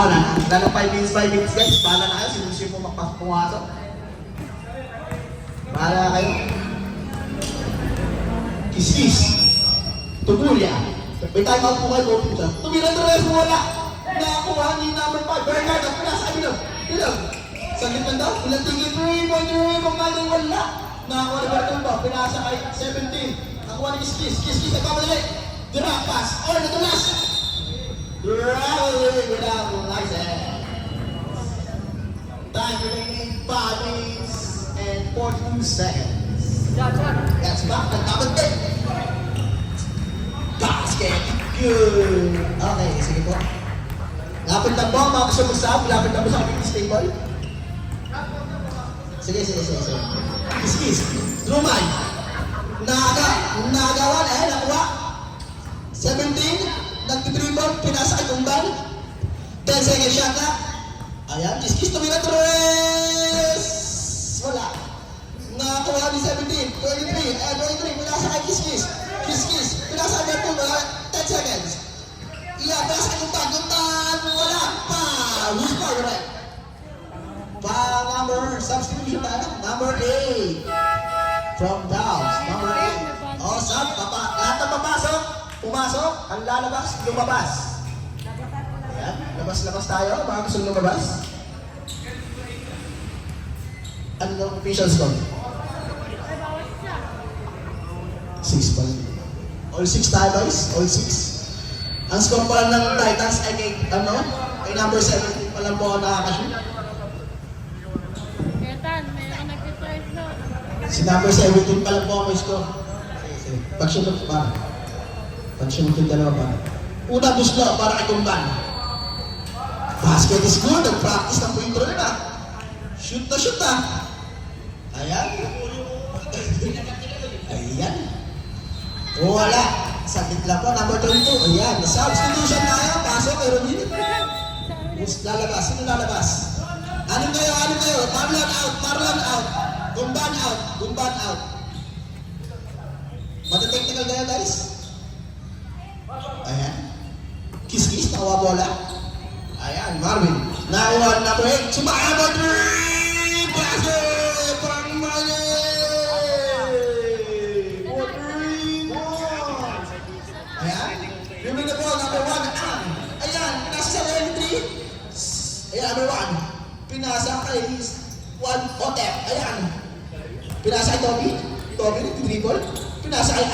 Bahala na. Lalo 5 minutes guys. Bahala na kayo. Sinusin po magpapasok. Bahala na kayo. Kiss-kiss. Tugulya. May time out po kayo. Tumira na rin wala. Nakakuha ni number 5. Bernard. At pinasa. Ilang. Saglit lang daw. Ilang tingin. 3 kung ano wala. Nakakuha ni Bertumbo. Pinasa kay 17. Nakuha ni Kiss-kiss. Kiss-kiss. Nagpapadali. Direct pass. Or natulas. Rally without license. Time remaining 5 minutes and 42 seconds. That's back. Nagtabag din. Basket. Good. Okay, sige po. Lapit lang po, mga kasama-sab. Lapit lang po sa kapitid stable. Sige. Kiss-kiss. Drummond. Nagawa na nakuha. 17. Nag-dribble, pinasa kay Tumban. 10 seconds shot na. Ayan, Kiss-kiss, tumira 3. Wala. Nakakuha ni 17. 23, pinasa kay Kiss-kiss. Kiss-kiss, pinasa kay Tumban. 10 seconds. Iya, pinasa kay Tumban. Wala pa. Who's pa, right? Number, substitution tayo. Number 8. From Downs. Number 8. O, sub, lahat ng papasok. Pumasok, ang lalabas, lumabas. Ayan, labas-labas tayo, baka gusto lumabas. Ano ng official score? 6 pa rin. All 6 tayo guys, all 6. Ang score pa lang ng Titans ay kay number 17 pa lang po ako nakakashoot. Si number 17 pa lang po ako may score. Sige. Pag-shoot pa. Pag-shoot yung dalawa pa. Una buslo para kay Tumban. Basket is good. Nag-practice ng point roll na. Shoot na. Ayan. Ayan. Wala. Sakit lang po. Number 22. Ayan. Substitution na yan. Pasok kay Romini. Lalabas. Sino lalabas? Anong kayo? Marlon out. Tumban out. Mata-technical kayo guys. Ayan. Kiss-kiss, nakuha bola. Ayan, Marvin. Nakuha number 8. Sumaya number 3! Basket! Pang mali! 4-3 more! Ayan. Remember the ball, number 1. Ayan, pinasa sa entry. Ayan, number 1. Pinasa kay Otep. Ayan. Pinasa kay Toby, nag-dribble. Pinasa kay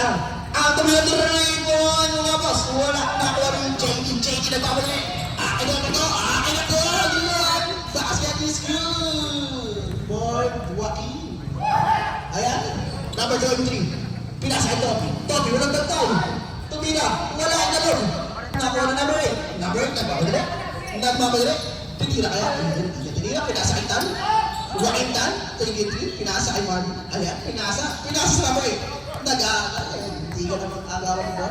Ang tumira-dribble! Lumabas! Wala! Nakuha rin yung JD nagpapali! Akin na to! Basket is good! Boy, Joaquin! Ayan! Number 23. Pinasa kay Toby, walang tagtaw! Tumira! Wala! Ganun! Nakuha na number 8. Number 8, nagmamadali! Titira kaya? Titira! Pinasa kay Tan! Joaquin Tan! 23. Pinasa kay Marvin! Ayan! Pinasa sa number 8. Nag-aagal. Hindi ka naman agawan mo.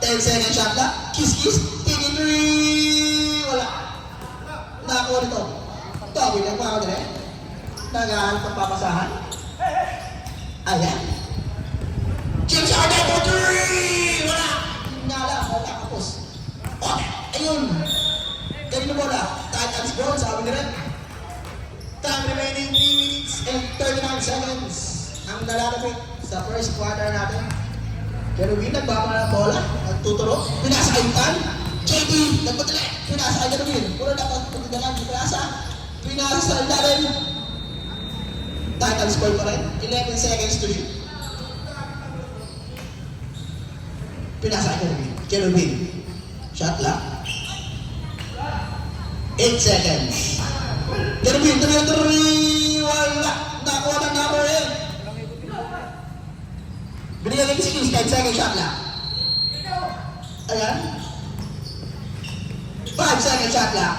10 second shot lang. Kiss-kiss. Tiki 3. Wala. Nakakuha nito. Toby lang pa ako din eh. Nag-aagal pang papasahan. Ayan. James Harden for 3. Wala. Nala. Wala kapos. Okay. Ayun. Kanino bola? Titans ball. Sabi ni Red. Time remaining 3 minutes and 39 seconds. Ang nalalapit sa first quarter natin. Kerubin, nagbabala ng bola, nagtuturo, pinasa kay Tan, JD, nagpadali, pinasa kay Kerubin, puro dapat pagdagan, pinasa sa ilalim. Titans ball pa rin, 11 seconds to shoot. Pinasa kay Kerubin, shot lang. 8 seconds. Kerubin, wala, nakuha ng number 8. Binigyan ng skills kahit second shot lang. Ayan. 5 second shot lang.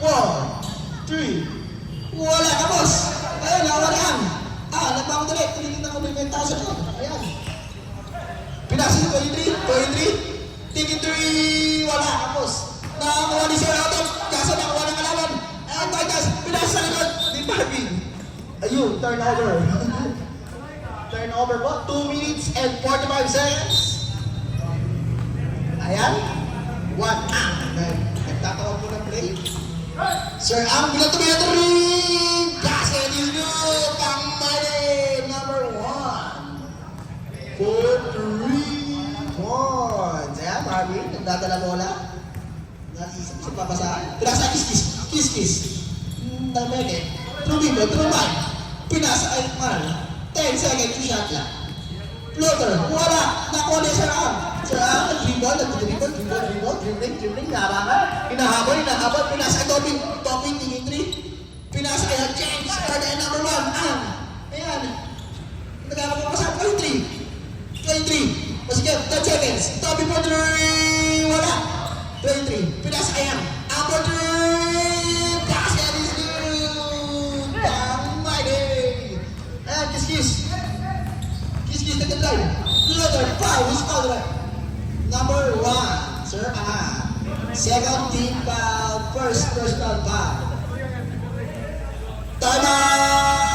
4, 3. Wala ka, boss. Ayun, nawalaan. Nagmamadali. Tinitin ako ng 10,000 ko. Ayan. Pinasa si 23. Tiki 3. Wala ka, boss. Nakakuha ni Sir Adam. Kaso nakakuha ng kalaban. Ayan, Titus. Pinasa sa likod. Ni Marvin. Ayun, turnover. Turnover po, 2 minutes and 45 seconds. Ayan. 1 out. Nagtatawag po ng play. Sir Ang bilang tumitering! Basket is good! Pang-mali! Number 1. For 3 points. Ayan, Marvin. Nagdadala bola. Nasisip sa papasahan. Pinasa kiss. Namene. Trumibol. Pinasa kay Mar. 10 seconds to shot lang. Floater. Wala. Nakuha niya Sir Ang. Sir Ang, dribbling. Hinahabol. Pinasa kay Topping, tingin 3. Pinasa kay James. Kaya number 1. Ang. Ayan. Nagkakapapasa. 23. Sige, 10 seconds. Topping for 3. Wala. 23. Pinasa kay Ang. Ang for 3. Basket is good. Pang-mighty. Ayan, kiss. Second line. Letter 5 is called right. Number 1, Sir Ang. Second team foul. First personal foul. Time out.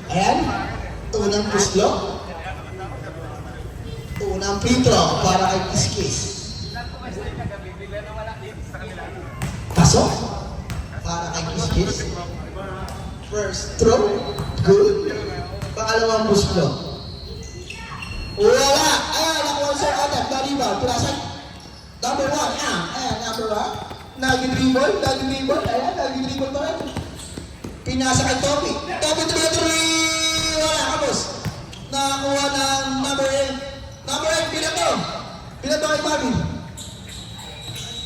Ayan. Unang puslo. Unang free throw para kay Kiss. Pasok para kay Kiss. First throw, good. Pangalawang buslo. Wala! Ayan, nakuha Sir Adam. Na-rebound. Pulasan. Number 1. Ayan, number 1. Nag-dribble. Ayan, nag-dribble pa rin. Pinasa kay Toby. Toby 3. Wala, kapos. Nakakuha ng number 8. Number 8, bilang kay Bobby.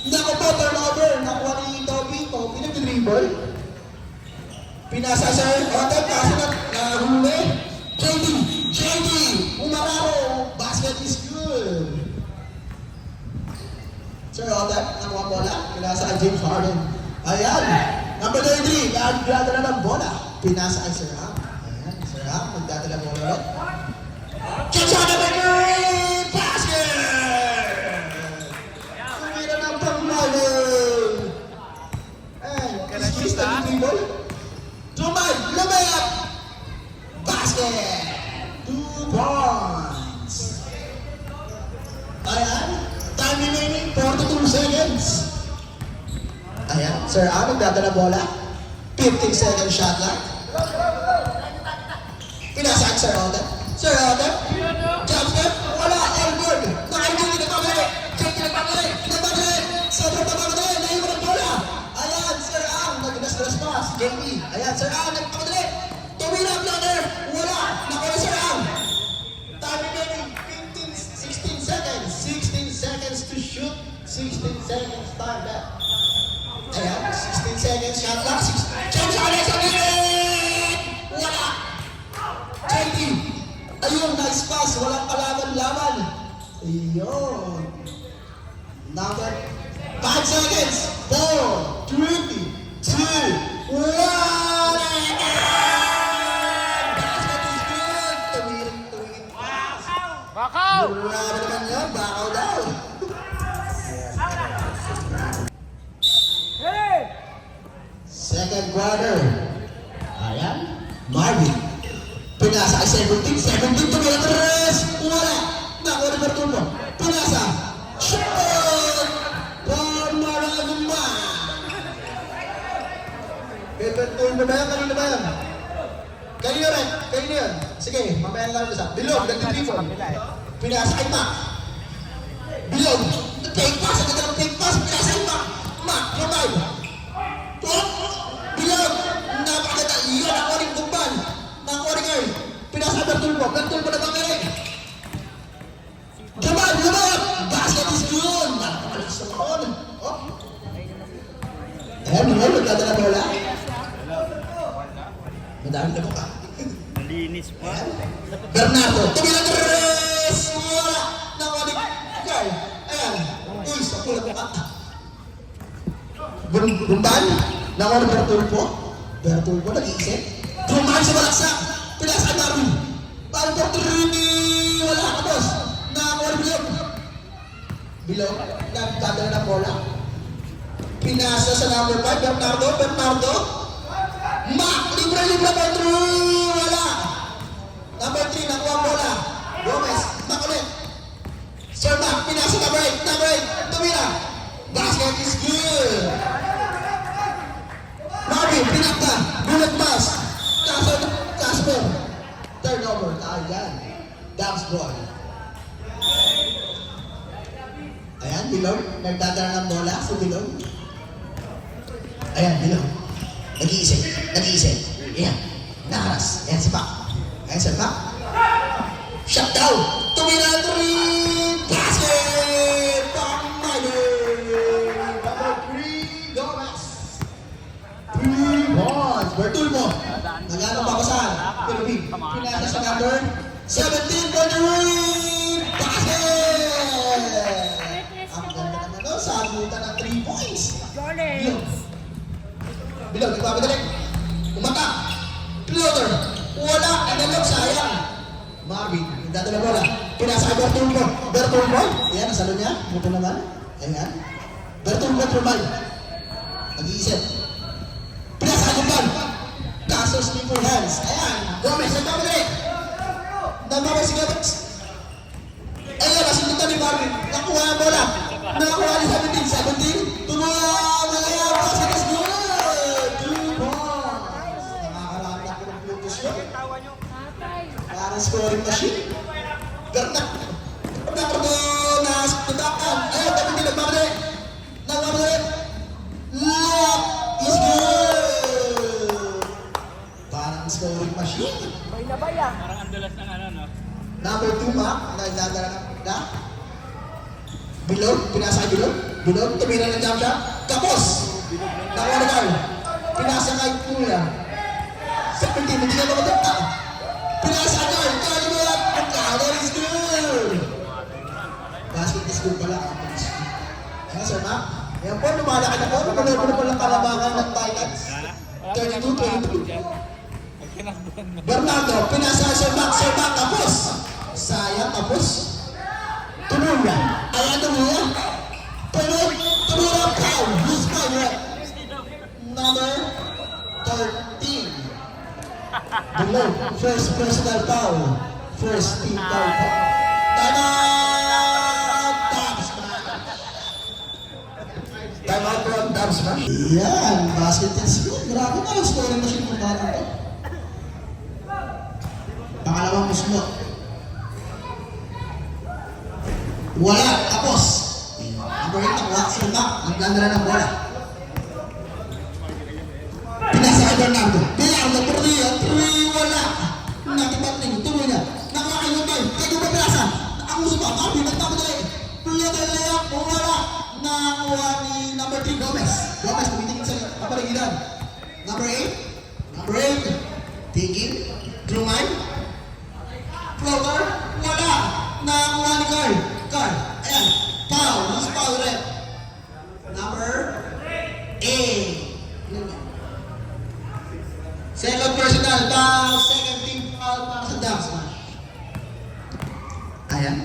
Naku po, turnover. Nakuha ni Toby nag-dribble. Pinasa Sir Otem, kaso nahuli. JD, umararo. Basket is good. Sir Otem, nakuha bola. Pinasa kay James Harden. Ayan, number 33, nagdadala ng bola. Pinasa kay Sir Ang. Ayan, Sir Ang, nagdadala bola ulit. Catch on number 3! Basket! Kumira ng pang-maling. Ayan, kiss na dribble. Lumayap! Basket! 2 points. Ayan, time remaining 42 seconds. Ayan, Sir Ang, nagdadala bola. 15 seconds shot lang. Pinasaan Sir Otem. Sir Otem. Jump step. Wala. Elbow. Naka-elbow. Nagpapalay. Sobrang papapalay. Naiwan ang bola. Ayan, Sir Ang. Nag-nas-nas pa. Si JP. Ayan, Sir Ang. Nagpapalay. Tumira ang planner. Wala. Nakuha Sir Ang. Time remaining 16 seconds. 16 seconds to shoot. 16 seconds time left. Ayan, 16 seconds shot clock. James Harden sa minute! Wala! JD! Ayun, nice pass. Walang kalaban-laban. Ayun. Number 5 seconds. 4, 3, 2, 1. Basket is good. Tumiring. Bakaw! Grabe naman yun. Bakaw daw. Second quarter. Ayan. Marvin. Pinasa kay 17 tumira 3. Wala. Nakuha ni Bertulmo. Pinasa. Shoot! For Maraguma. Bertulmo ba yan? Kanina ba yan? Kanina rin. Kanina yan. Sige, mamaya lang isa. Bilog, nag-dribble. Pinasa kay Mac. Bilog. Take pass. Take pass. Pinasa kay Mac. Mac, revive. Bilog. Napakaganda. Iyon ang oring kumban. Nakuha ni Earl. Pinasa Bertulmo na banggaling. Lumab! Basket is good! Napakalis sa kaon. Ayan, Earl, magdadala bola. Madami na po ka. Malinis pa. Bernardo, tumilang tres! Wala! Nakuha ni Earl. Ayan. Uy, sa kulat mo ka. Bumban? Nakuha ni Bertulmo, nag-iisip. Bumban sa balaksak. Pinasa Marvin. Ball for 3. Wala ka, boss. Nakakuha ni Bilog. Nagdadala ng bola. Pinasa sa number 5, Bernardo. Mac, libre by 3. Wala. Number 3, nakuha ang bola. Gomez, Mac ulit. Sir Mac, pinasa number 8. Tumira. Basket is good. Marvin, pinakta. Bullet pass. Casper. Turnover. Ayan. Dams ball. Ayan, Bilog. Nagdadala ng bola sa Bilog. Ayan, Bilog. Nag-iisip. Ayan. Nakaras. Ayan si Pac. Shut down. Tumira 3. Basket. Number 3. Gomez. 3 points. Bertulmo. Nagano pa ko saan? Pilipin. Pinasa sa number 17 for the win. Basket. Ang ganda naman no? Sagutan ng 3 points. Bilog, nagpapadali. Umata. Floater. Wala. Analog, sayang. Marvin, nagdadala bola. Pinasa kay Bertulmo. Ayan, nasalo niya. Ito naman. Ayan. Bertulmo trumay. Nag-iisip. Pinasa kay Gumban. Kaso slipper hands. Ayan. Gomez, nagpapadali. Nagpapadali si Gomez. Ayan, nasundutan ni Marvin. Nakuha ang bola. Nakakuha ni 17. Tumuha. Basket is good. 2 points. Nakakaraan ako ng Bluetooth yun. Parang scoring machine. Garnak. Nagtatakan. Ayan, tapos din nagmamadali. Layup is good. Parang scoring machine. Parang ang dulas ng ano, no? Number 2, Mac. Nagdadala na. Bilog. Pinasa kay Bilog. Tumira ng jump shot. Tapos. Nakuha na tayo. Pinasa kay Kuya. 17. Hindi ka makatagta. Pinasa kay Carl Mulat. Ang counter is good. Basket is good pala. Ayan, Sir Mac. Ayan po, lumalaki na po. Napanood ko na po lang kalabangan ng Titans. 32-22. Bernardo, pinasa kay Sir Mac. Tapos. Sayang, tapos. Tumula. Ayan, tumula. Tumula, foul. Who's foul, right? Number 13. Below. First personal foul. First team foul. Time out from Dabsman. Yan, basket is good. Grabe na ang scoring machine kung parang ito. Pangalawang muslo. Wala, tapos. Number 8, nakuha si Mac. Nagdadala ng bola. Pinasa kay Bernardo. Bernardo, 3, wala. Nakibatling, tuloy niya. Nakakain yung time. Kaya yung pinasa. Ang uso pa, Marvin, nagpapadali. Floater layup, wala. Nakakuha ni number 3, Gomez. Gomez, tumitingin sa kapaligiran. Number 8. Tingin. Drumay. Floater, wala. Nakakuha ni Carl. Ayan. Foul. Who's foul red? Number 8. Second personal foul. Second team foul para sa Dabsman. Ayan.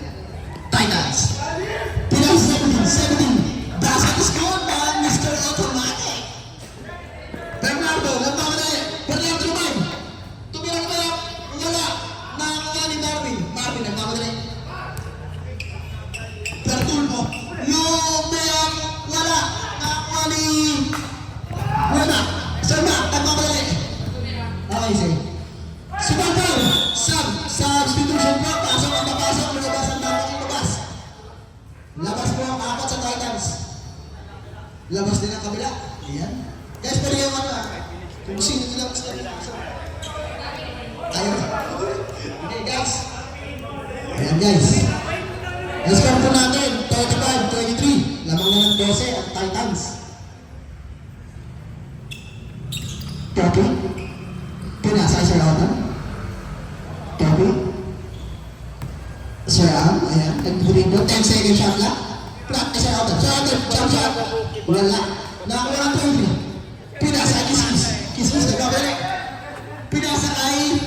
Titans. Pinang 17. Basket is good man. Mr. Automatic. Bernardo. Nagpapadali. Bernardo Rumay. Tumira na kayo. Wala. Nakakuha ni Marvin. Marvin nagpapadali. Bertulmo. Lumayang. Wala. Nakakuha ni Wala. Sir Mac. Nagpapadali. Okay, sir. Sumampal. Substitution po. Pasok ang papasok. Lumabas ang dapat lumabas. Labas po ang 4 sa Titans. Labas din ang kabila. Ayan. Guys, pwede yung ano ah. Kung sino nila mas tayo. Ayaw. Okay, guys. Ayan, guys. Score po natin. 35-23. Lamang na ng 12 ang Titans. Copy. Pinasa Sir Autumn. Copy. Sir Am, ayan, nag-green doon, 10 second shot lang. Flat na Sir Autumn. Sir Autumn, jump shot. Wala. Nakakuha ng 20. Pinasa kay Kismis, nagkabalik. Pinasa kay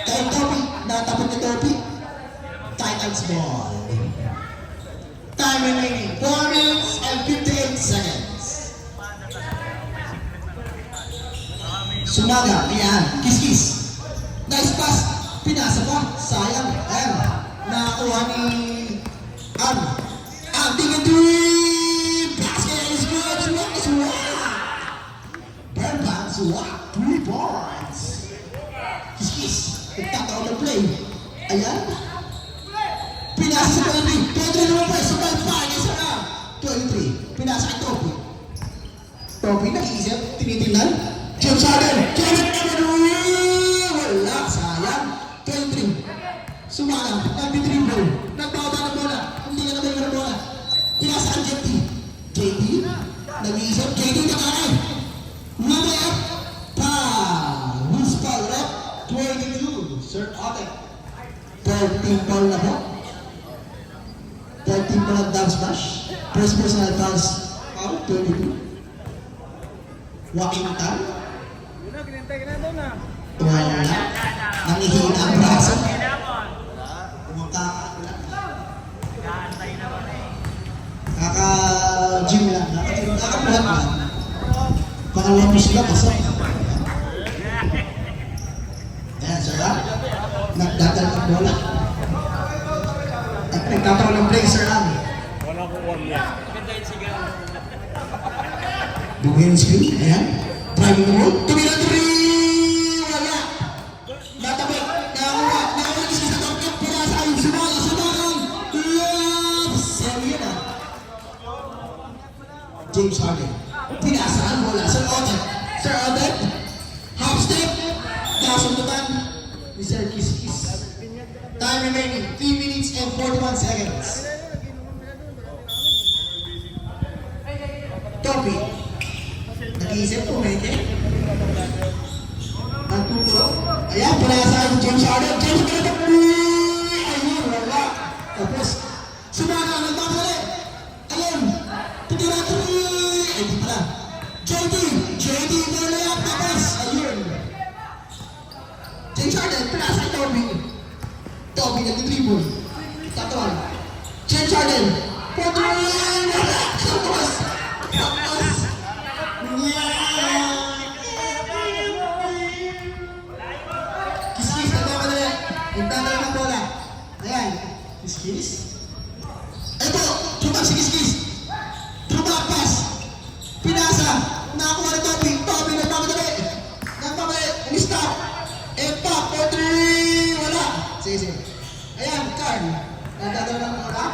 Topi. Natapot ni Topi. Titans ball. Time remaining. 4 minutes and 58 Sumaga, ayan, kiss-kiss. Nice pass, pinasa pa, sayang. Ayan, nakakuha ni Am. Tingin three, basket is good, swat. Burn back, swat, 3 points. Kiss-kiss, nagtataon ng play. Ayan. Pinasa sa 23. 23 naman pa, sabay pa, isa na. 23, pinasa kay Toby. Toby, nag-iisip, tinitingnan. James Harden, Kevin Edwards! Wala, sayang. 23. Sumalang, nag-dribble. Nagbaba ng bola. Hindi na naman yung bola. Pinasa ang JT. JT, nag-iisip. JT, nakaray. Mamaya, pa. Who's foul up? 22. Sir Otek. 13 foul na po. 13 foul na dance bash. First personal dance foul, 22. Walking time. Wala. Nangihina ang braso. Kaka-gym lang. Kakabuhat lang. Pangalawang mo sila, pasok. Ayan, sir ha? Nagdadal ng bola. At nagtatawa ng play, sir ha? Wala ko warm yan. Ganda yung sigaw. Bugin screen, ayan. Driving the ball. Tumira 3! Wala. Natabik. Nakakuha. Nakakuha sa top cup. Pinasa ayun. Sumalang. Yes! Semi yun ah. James Harden. Pinasa ang bola. Sir Odet. Sir Odet. Half step. Nasundutan ni Sir Kiss Kiss. Time remaining. 3 minutes and 41 seconds. Topic. Nag-iisip po, Meke. Nagtuturo. Ayan, pinasa yung James Harden. James Harden! Ayun, wala. Tapos, sumaga, nagpapali. Ayun, titira 3. Ay, di pala. JD, pinalayak. Tapos, ayun. James Harden, pinasa yung Toby. Toby, nag-dribble. Tatuan. James Harden. Patuloy! Wala. Tapos, Kiss-kiss, nagpapadali. Nagdadala ng bola. Ayan. Kiss-kiss. Ito, tumak si Kiss-kiss. Tumak pass. Pinasa. Nakakuha ni Toby. Toby, nagpapadali. Nagpapadali. Umistop. Pop for 3. Wala. Sige. Ayan, Carl. Nagdadala ng bola.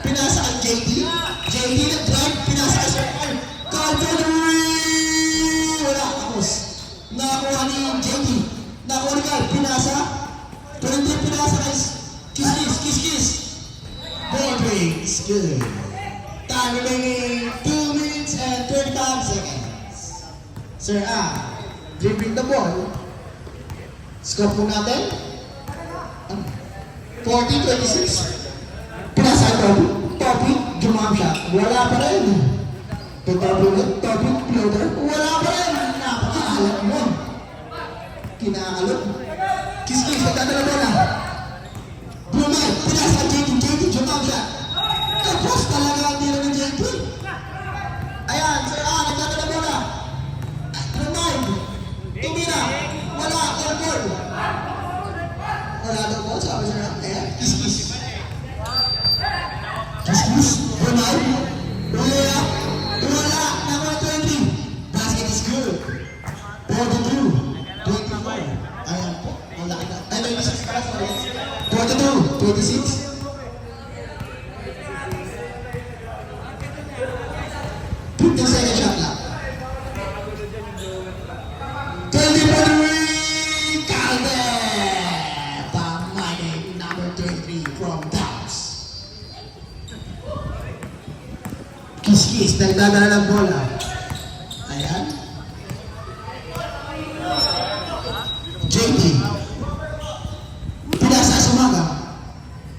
Pinasa ang JD. JD nag-drive. Pinasa ang Sir Carl. Carl for 3. Wala. Tapos. Nakakuha ni JD. Nakakuha ni Carl. Pinasa. Pero hindi pinasa guys. Kiss. Ball breaks. Good. Time remaining 2 minutes and 35 seconds. Sir A. Dribbling the ball. Score po natin. 40-26. Pinasa ang Toby, jumam siya. Wala pa rin. Toby, floater. Wala pa rin. Napakaalat mo. Kinaakalot. Kiss-kiss, nagdadala bola. Brunei, pinasa ang JD, jumam siya. Tapos talaga ang tira ng JD. Ayan, Sir A, nagdadala bola. Brunei, tumira. Wala, air ball. Wala daw po, sabi Sir A. Ayan, kiss-kiss. Kiss, Ronald, wala, number 20. Basket is good. 42, 24. Ayan po, wala ka na. Ay, 26 para sa 42, 26. Put the second shot lang. 20-43, Calder! Pamain, number 23 from Dallas. Kiss, nagdadala ng bola. Ayan. JD. Pinasa sumaga.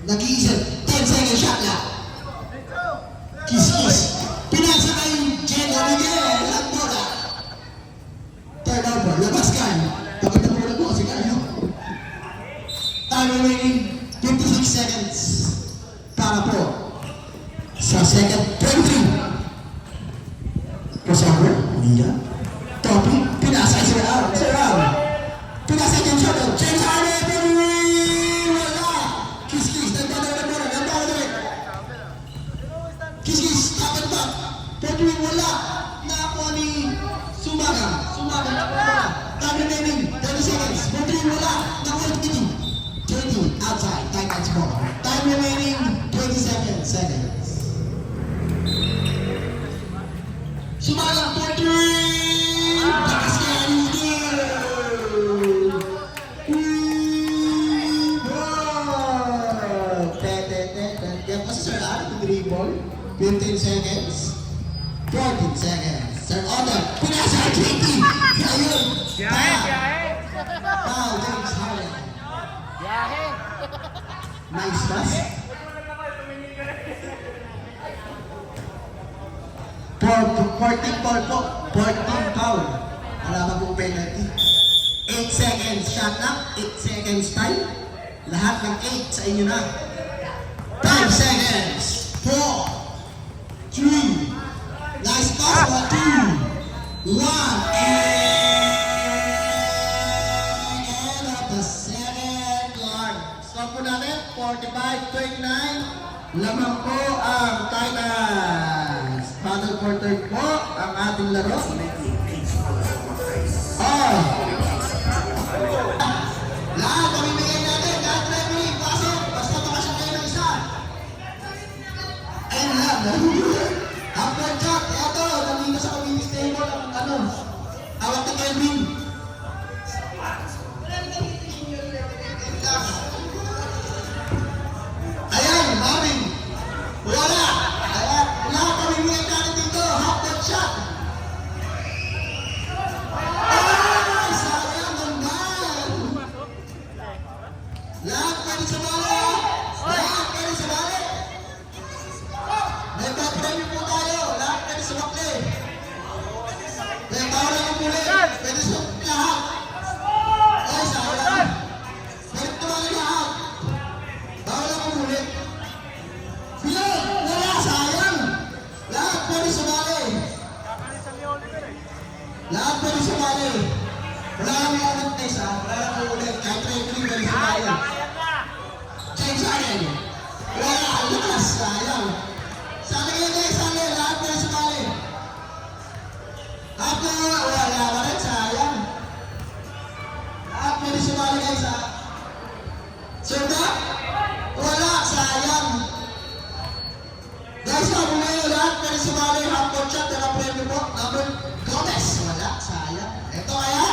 Nag-iisip. 10 second shot lang. Kiss. Pinasa kay Jenna Miguel. Ang bola. Turnover. Labas ka. Bakit ang bola ko kasi kayo? Time remaining 56 seconds. Para po sa second 23. Crossover, Mia. Topi, Kiss, dapat ba? Pwede wala. Nakakuha ni Sumaga. Sumaga, nakuha na. Time remaining, 30 seconds. Pwede wala. Nakuha ni Kitty. 20, outside. Time and score. Time remaining, 20 seconds. Sumaga, 43! Bakas kaya ni Yan kasi sir, dribble. 15 seconds. 14 seconds. Sir Oden, pinasa 20! Ayun! Foul, James Harden. Nice pass. 14 ball po. 14 foul. Wala ba pong penalty? 8 seconds shot up. 8 seconds time. Lahat ng 8 sa inyo na. 5 seconds. 4, 3, nice pass, 2, 1, and of the second guard. Stop po natin, 45-29. Lamang po ang Titans. Battle for third po ang ating laro. Lahat pamimigay natin, lahat referee, pasok. Basta makasya kayo ng isa. Ayun lang. Upward shot, ito, nandito sa community table ang awak ni Kelvin. Ayan, Marvin. Wala. Ayan, lahat pamimigay natin dito, upward shot. Ay, sayang, ganda. Lahat pwede sumali. Lahat pwede sumali. May papremyo po tayo. Lahat pwede sumakli. May bawal ang umulit. Pwede sumakli lahat. Ay, sayang. Pwede tumali lahat. Bawal ang umulit. Bilog! Wala, sayang. Lahat pwede sumali. Lahat pwede sumali. Wala kang ulit na isa. Wala kang ulit. Kahit referee pwede sumali. James Harden. Wala, lakas. Sayang. Sana kayo guys, sana lahat pwede sumali. Lahat na wala pa rin, sayang. Lahat pwede sumali guys ha. Surda? Wala, sayang. Guys, sabi ngayon, lahat pwede sumali. Half-court shot, dala premyo po. Number Gomez. Wala, sayang. Ito kaya?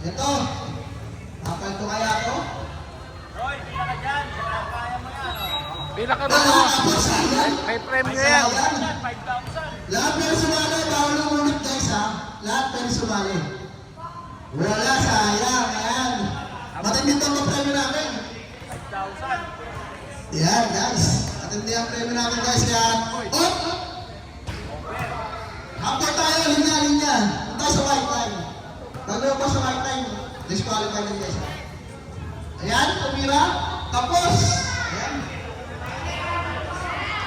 Ito. Kapal to kaya to? Pila ka ba Wala, mo? tapos sayang. May premyo yan. Lahat pwede sumali, bawal umunit guys ha. Lahat pwede sumali. Wala, sayang. Ayan. Matindi ito ang premyo namin. Yan guys. Matindi ang premyo namin guys. Kaya, oh! Hapon tayo, linya. Punta tayo sa white line. Bago pa sa white line, disqualify din guys. Ayan, tumira. Tapos. Ayan.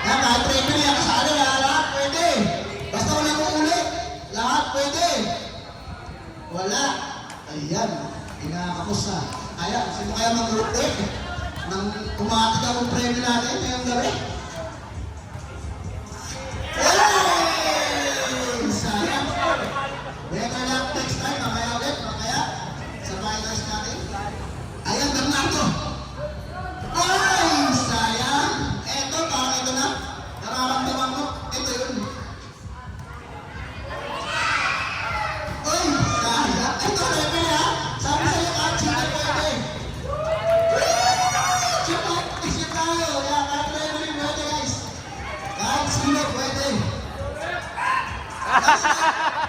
Yan, kahit referee ang kasali, lahat pwede. Basta wala mong ulit, lahat pwede. Wala. Ayan, pinakapos na. Ayan, sino kaya mag-group break? Nang kumati ka ng premyo natin ngayong gabi. Hey! Sayang. Better luck next time, mamaya ulit, mamaya. Sa finals natin. Ayan, Bernardo. Ay, sayang. Eto, parang ito na. Nararamdaman mo. Ito yun. Ay, sayang. Ito, referee ha. Sabi sa'yo, kahit sino pwede. Isip tayo. Yan, kahit referee pwede guys. Kahit sino pwede.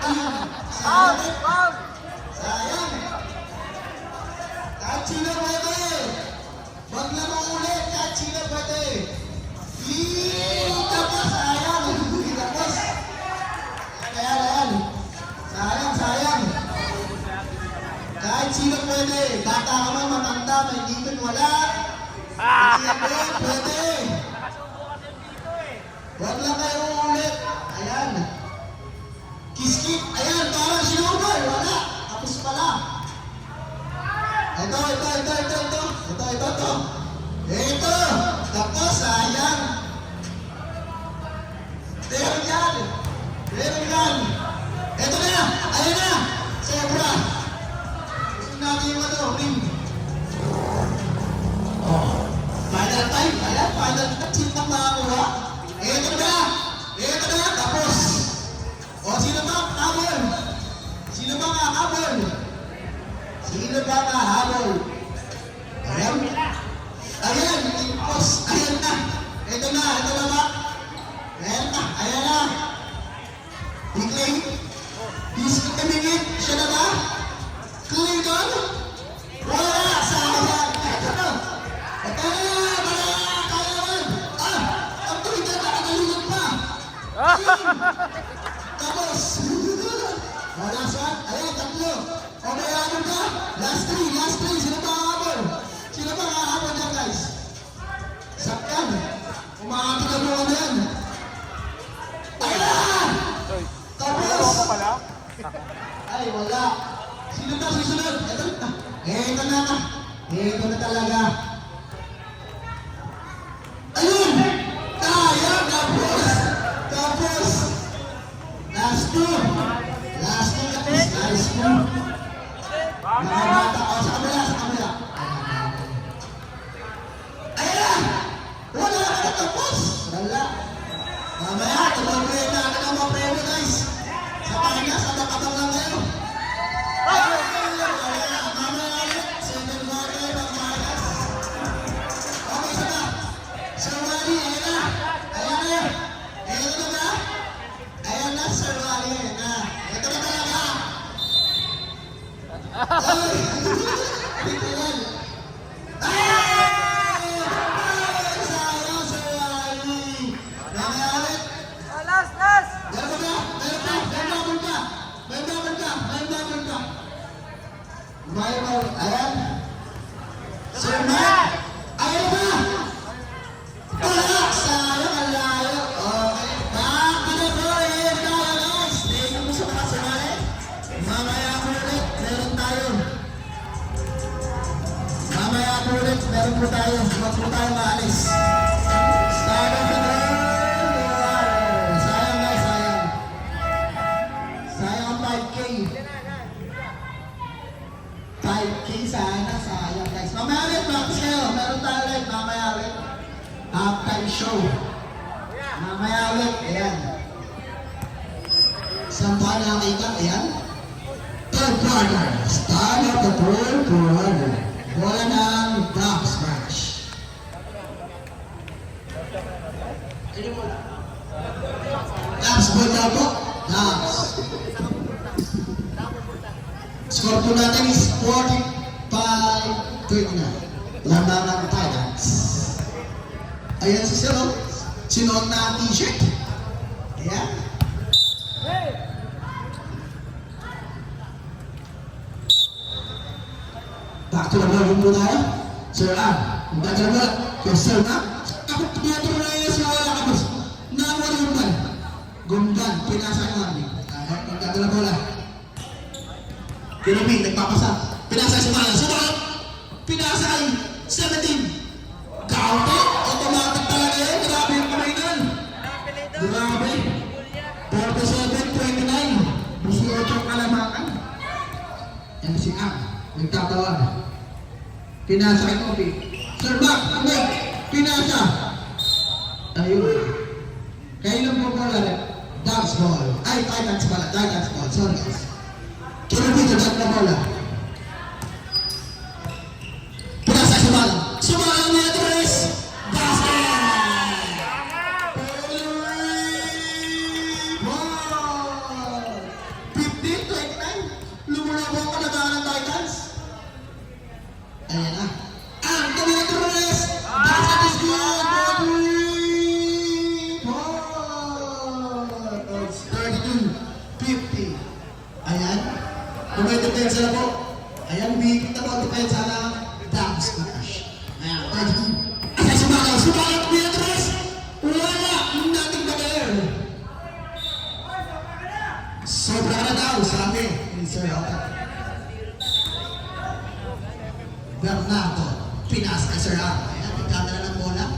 Ayun. Sayang. Sayang. Kahit sino pwede. Wag na mo ulit, kahit sino pwede. Tapos, sayang. Tapos. Ayan. Sayang. Kahit sino pwede. Bata ka man, matanda, may ngipin, wala. Hindi pwede. Wag lang kayo ulit. Ayan. Kiskip. Ayan, parang sinubay. Wala. Tapos pala. Ito. Ito. Tapos, sayang. Ayan na! Sobra! Gusto natin yung ano, ring. Oh. Final time. Ayan, final time. Sino pang makakuha? Ito na! Ito na! Tapos! O, sino ba habol? Sino ba habol? Sino ba habol? Ayan. Ayan, tapos. Ayan na. Ito na ba? Ayan na. Ayan na. Bigay. Biscuit kami ngayon. Siya na ba? Clinton? Wala! Sayang! Ito na! Ito na! Wala! Kaya! Ah! Ang tulitan na nagalugan pa! Tapos! Last one. Ayan, tatlo. O may habol ka? Last three. Sino ba habol? Sino ba habol dyan, guys? Sakyan. Umakapit na buwan yan. Ayan! Tapos! Ay, wala. Sino ba susunod? Ito na. Ito na talaga. Ayun! Kaya! Tapos! Last two. Nice two. Mga bata. O, sa kabila. Ayan na! Wala ka na tapos! Wala. Mamaya, tumagulay na ako ng mga premo, guys. Sa pahinga, sa makabang lang kayo. Mamaya ulit. Second quarter, mag-magas. Okay, sana. Sir Wally, ayan na. Ayan na ba? Ayan na, Sir Wally. Ayan na. Ito na talaga. Ay! Dito yan. Sayang, Sir Wally. Mamaya ulit. Last! Meron ba? May babal ka. Ayan. Sir Matt. Ayan ba? Wala. Sayang, ang layo. Okay. Back to the floor. Ayan tayo, guys. Thank you sa mga sumali. Mamaya po ulit. Meron po tayo. Huwag po tayo maalis. Start of the third. Sayang, guys. Sayang ang 5K. 5K sana, sayang guys. Mamaya ulit, practice kayo. Meron tayo ulit, mamaya ulit. Halftime show. Mamaya ulit, ayan. Saan pa nakakita? Ayan. Third quarter. Start of the third quarter. Bola ng Dub Smash. Dubs, bola po. Dubs. Score po natin is 45-29. Lamang ng Titans. Ayan si Siro. Sinuot na t-shirt. Ayan. Back to the ball po tayo. Sir Am. Back to the ball. Yes, Sir Am. Ako, pinaturo na yun sa wala kapos. Nawala yung ball. Gumban. Pinasa yung army. Ayan. Back to the ball. Pinapin, nagpapasa. Pinasa si Mala. Pinasa ay 17. Kaunti. Automatic talaga yun. Grabe yung kamay nun. Grabe. 47-29. 18 kalamakan. Yan si Am. Nagtatawag. Pinasa kay Kopi. Sir Mac, kamay. Pinasa. Ayun. Kayo lang po pala. Dubs ball. Ay, Titans pala. Titans ball. Sorry guys. Kinabito dyan na bola. Pinasa Sumala. Sumala niya Tres. Basket! Wow! 15-29. Lumulabo ako na ng Titans. Ayan na. Ang kami na Tres. Basket is good. Wow! It's 32-50. Ayan. Kung may depensa na po, ayan, bigit na po ang depensa ng Dub Smash. Ayan, 32. Ayan, sumagal, Beatriz! Wala, nating mag-air. Sobra na daw, sabi ni Sir Alta. Bernardo, pinas kay Sir Alta. Ayan, nagkadala ng bola.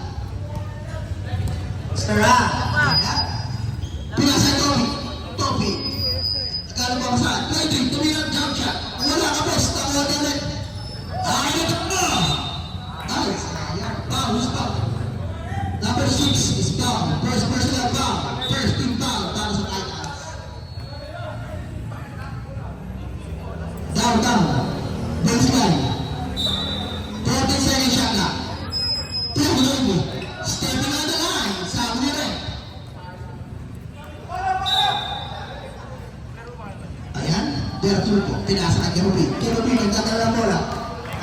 Sir Alta, pinas kay Toby. Nagkadala ba saan? Bertulpo, pinasa kay Kerubin. Kerubin, nagdadala ng bola.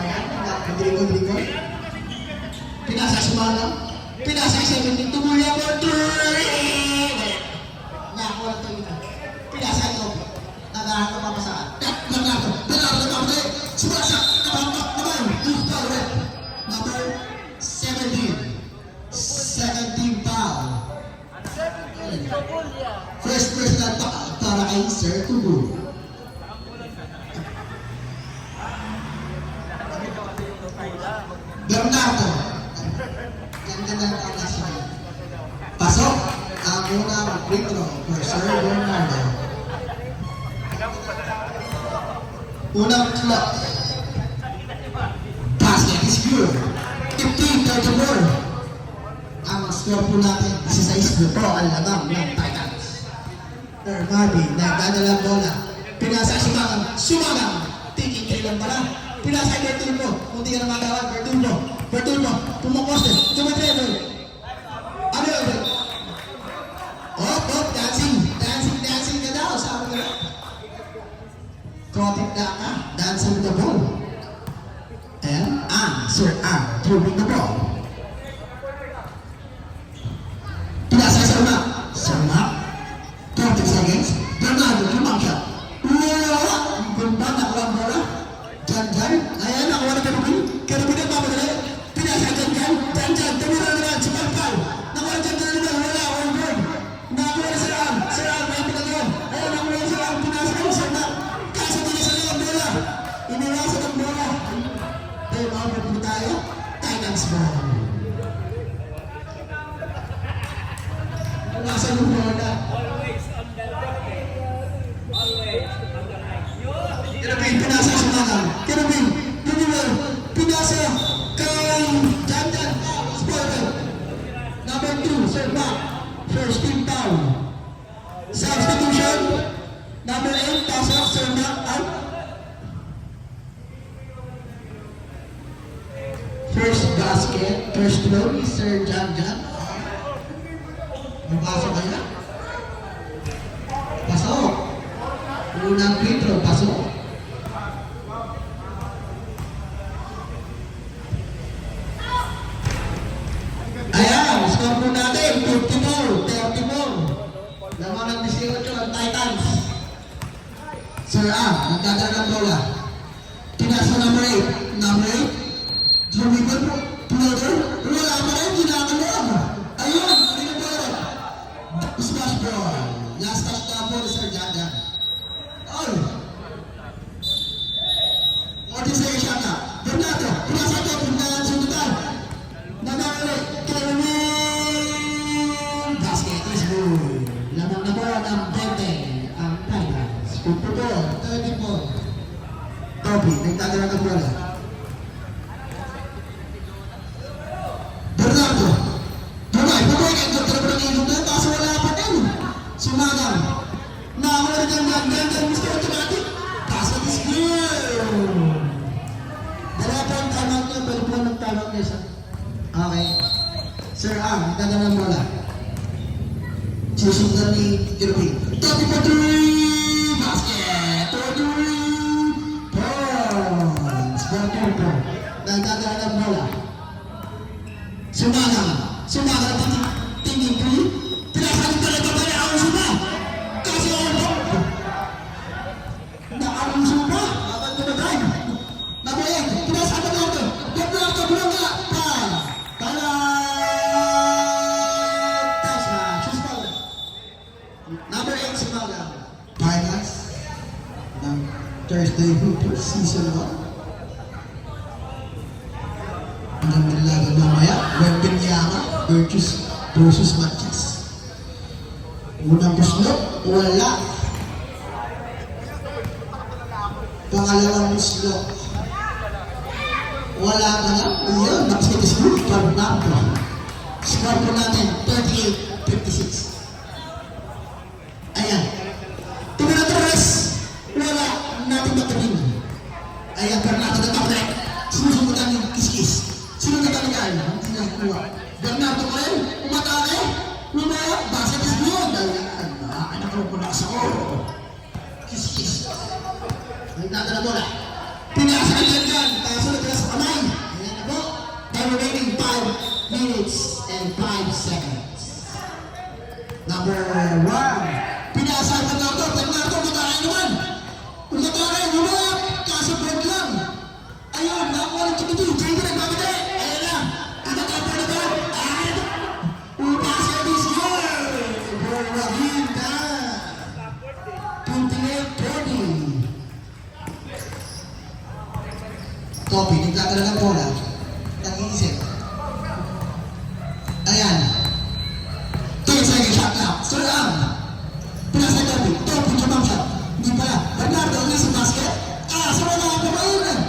Ayan, nagdiringon-diringon. Pinasa si Malang. Pinasa kay 17, tumuya mo, nakakuha ito ito. Pinasa ito. Nagarahan ka papasaan. Bernardo Cabre. Sumasa. Nabamak naman. Number 17. 17 foul. First personal foul para kay Sir Tubu. Bernardo. Ganda ng kalasya. Pasok ang unang free throw for Sir Bernardo. Unang clock. Basket is good. 15-34. Ang score po natin, 16 po ang lamang ng Titans. Sir Marvin, nagdadalang bola. Pinasa Sumagang. Taking 3 lang pala. Pinasa kay Bertulpo. Kung di ka na magawa, Bertulpo. Pumaposte. Tumatrever. Ano yun? Oh, dancing ka daw. Sabi ka na. Kotik na ka. Dancing the ball. And Sir throwing the ball. Pinasa Sir Mac. 30 seconds. Bernardo, lumangkya. Ganda na kulang bola. Jan. Ayan, nakuha na Kerubin. Kerubin ang mamadali. Pinasa Jan. Tumira na naman. Si Palpal. Nakuha Jan na naman. Wala. All good. Nakuha na Sir Am. May pinagawa. Ayan, nakuha na Sir Am. Pinasa ka Sir Mac. Kaso din sa liang bola. Iniwasan ang bola. Tayo mga po tayo. Titans ball. Nasa yung bola. Kerubin, pinasa sa Malang. Kerubin, pinasa kay Jan. Spoiler. Number 2, Sir Mac. First team foul. Substitution. Number 8, pasok Sir Mac out. First basket, first throw is Sir Jan. Mapasok kaya? Pasok. Unang free throw, pasok. Ayan, score po natin, 54-34. Laman ng 18 ang Titans. Sir nagdadala ng bola. Pinasa number 8. Drumigan po. Floater. Wala pa rin, ginakalog. Ayun, kanina po rin. Smash ball. Last touchdown po ni Sir Jan. Ay. 40 seconds siya na. Bernardo, pinasa ito, pinasa sundutan. Nagawin, Kerubin. Basket is good. Lamang na bola ng 20 ang Titans. 54-34. Toby, nagdadala ng bola. Bernardo, pagay, nagtatrapo ng ilong na, kaso wala pa din. Sumagang. Nakawala ng ganda, Mr. Automatic. Basket is good. Dala po ang tamang niya, pero po ng tamang niya. Okay. Sir nagdadala ng bola. Susundan ni Kerubin. Toby pa 3! Basket! 3 points! Bertulpo. Nagdadala ng bola. Sumagang, tingin 3. Tinasalit talaga ba niya ang suma? Kasi ang suma. Abang tumatay. Nabayag, tinasalit lang ito. Bernardo, bulunga. Number 8, Sumagang. Finals ng Thursday Hoopers Season 1. Ang nilaga mamaya, Weapon Yama versus Matches. Unang muslok, wala. Pangalawang muslok, wala ka na. Ayan, basket is good. Bernardo. Score po natin, 38-56. Ayan. Tuminatras, wala natin matabing. Ayan, Bernardo na top-deck. Sinusungutan yung kiskis. Sino na talagaan? Hindi nakuha. Bernardo pa rin, umatake, lumaya, basket is good. Ayan, anak ko po nasa ko. Kiss-kiss. Nagdadala bola. Pinasa ka dyan. Kasunod ka sa kamay. Ayan na po. Time remaining 5 minutes and 5 seconds. Number 1. Pinasa ka na ito. Bernardo, matakain naman. Kung matakain, lumap. Kaso board lang. Ayun, nakuha ng Chibito. JD nagbabate. Ayan na. Itatapa na ba? Ayan. Upasa this goal. For Rahim Khan. 28-40. Kobe, nagdadala ng bola. Nag-iisip. Ayan. 10 seconds shot clock. Sir Am. Pinasa Kobe. Kobe, jump shot. Hindi pala. Bernardo, ulit sa basket. Sa wala ka pa yun.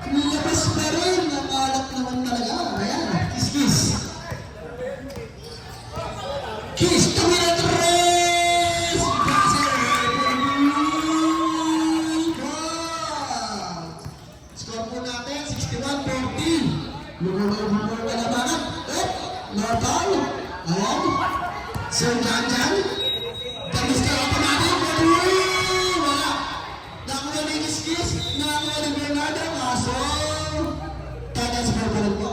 Nilabas pa rin. Nakalap naman talaga. Ayan. Kiss. Kiss. 2-minute race. Passer. Score po natin, 61-40. Lumulong na labanan. Nortal. Ayan. Sir Janjan. Tapos ka automatic. Wala. Nakuha ni Kiss. Nakuha ni Bernardo. Kaso, tagal sa pagkaroon po.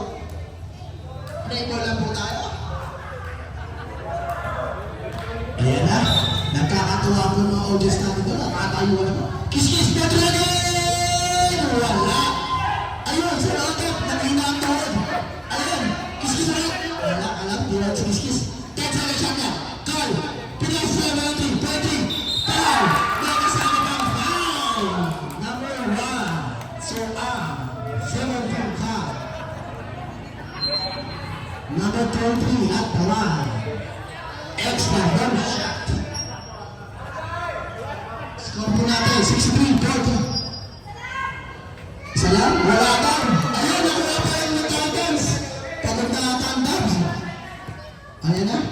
Breakball lang po tayo. Ayan na. Nagkakatuwa po ng mga audience natin doon. Nakakayuwa na po. Kiss. Beto na din. Wala. Ayun, Sir Otep. Naghina ang tuhod. Ayun. Kiss na rin. Wala. Alam. Di na si Kiss. 10 seconds shot na. Call. Pinas sa 23. 20. Foul. Nakasama pang foul. Number 1. Sir Am. 17 foul. Number 23 at the line. Extra one shot. Score po natin, 63-40. Isa lang, wala daw. Ayun, nakuha pa yung Titans. Pagod na Titans. Ayan na.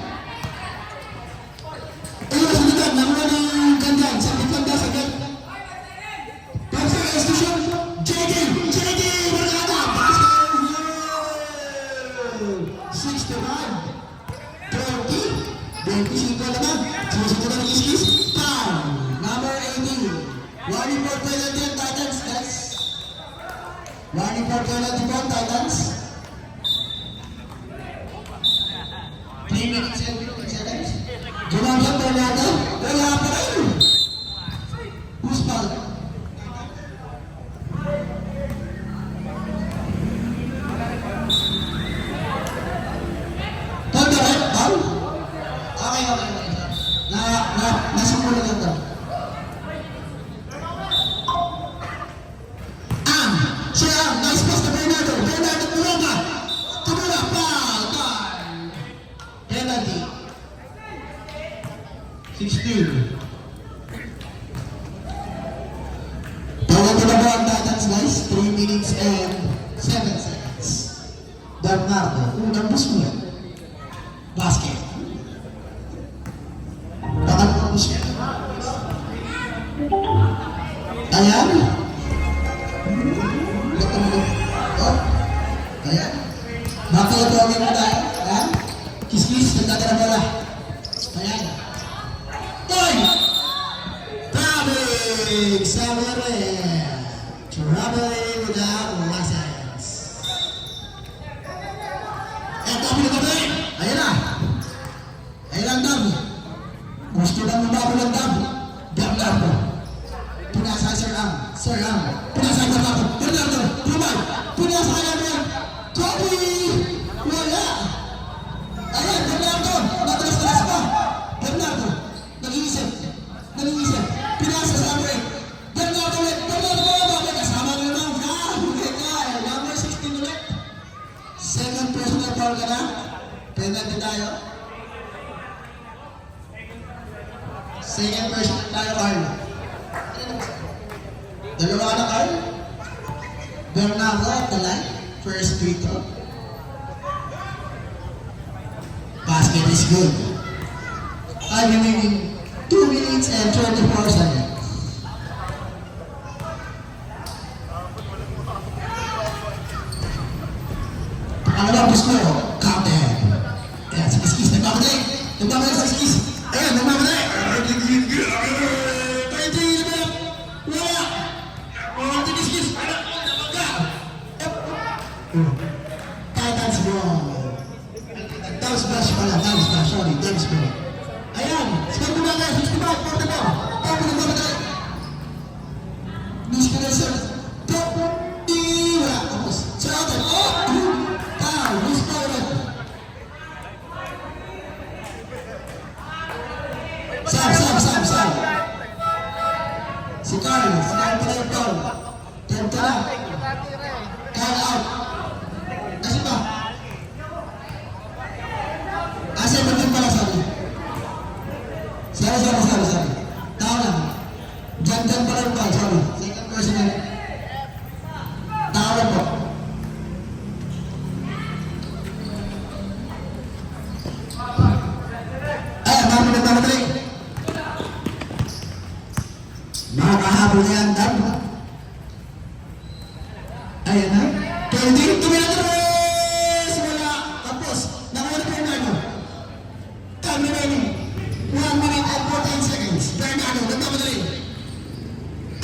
Ayun, sa likod, nakuha ng Gandan. Sa likod na, sa gate. Pag sa execution, JD, Bernardo. Basket. 65-20. 25 naman. Sinusunod na ng Kiss. Foul. Number 18. Warning for penalty on Titans. That's warning for penalty on Titans. 3 minutes and 15 seconds. Jumanggan Bernardo. Wala pa rin. Who's foul? Foul ka rin? Foul? Okay. Nasimula lang ito. Siya, nice pass na Bernardo. Bernardo, tulong ka. Tumula, foul. Penalty. 16. Tawag na ba ang Titans, guys? 3 minutes and 7 seconds. Bernardo, unang bus mo yan. Basket. Bakit siya? Ayan. Oh. Ayan. Makakatawagin mo tayo. Ayan. Kiss. Nagdadala bola. Ayan. Toy! Traveling! Traveling without license. Eto, pinagabi! Ayan na. Ayan ang dam. Gusto na mo ba ako ng dam? Bernardo. Pinasa Sir Am. Pinasa ka ba? Bernardo. Tumay. Pinasa ka naman. Kobe. Wala. Ayan, Bernardo. Natalas pa. Bernardo. Nag-iisip. Pinasa sa Amre. Bernardo ulit. Bakit kasama na naman? Number 16 ulit. Second personal foul ka na. Penalty tayo. Second person tayo, Carl. Dalawa na, Carl. Bernardo at the line. First free throw. Basket is good. Time remaining 2 minutes and 24 seconds. Ano lang gusto mo? Captain. Ayan, si Kiss. Nagmamadali si Kiss. Ayan, nagmamadali. 23 na ba? Wala! Sam. Si Carl pala yung foul. 10 ka lang. Carl out. Kasi ba? Asa yung team pala sabi? Sorry. Tao lang. Diyan pala yung foul, sorry. Second person yan. Tao lang po. Mamadali. Makakahabol na yan, Dan. Ayan na. Pwede, tumilatras! Wala. Tapos, nakuha na Bernardo. Time remaining. 1 minute and 14 seconds. Bernardo, nagmamadali.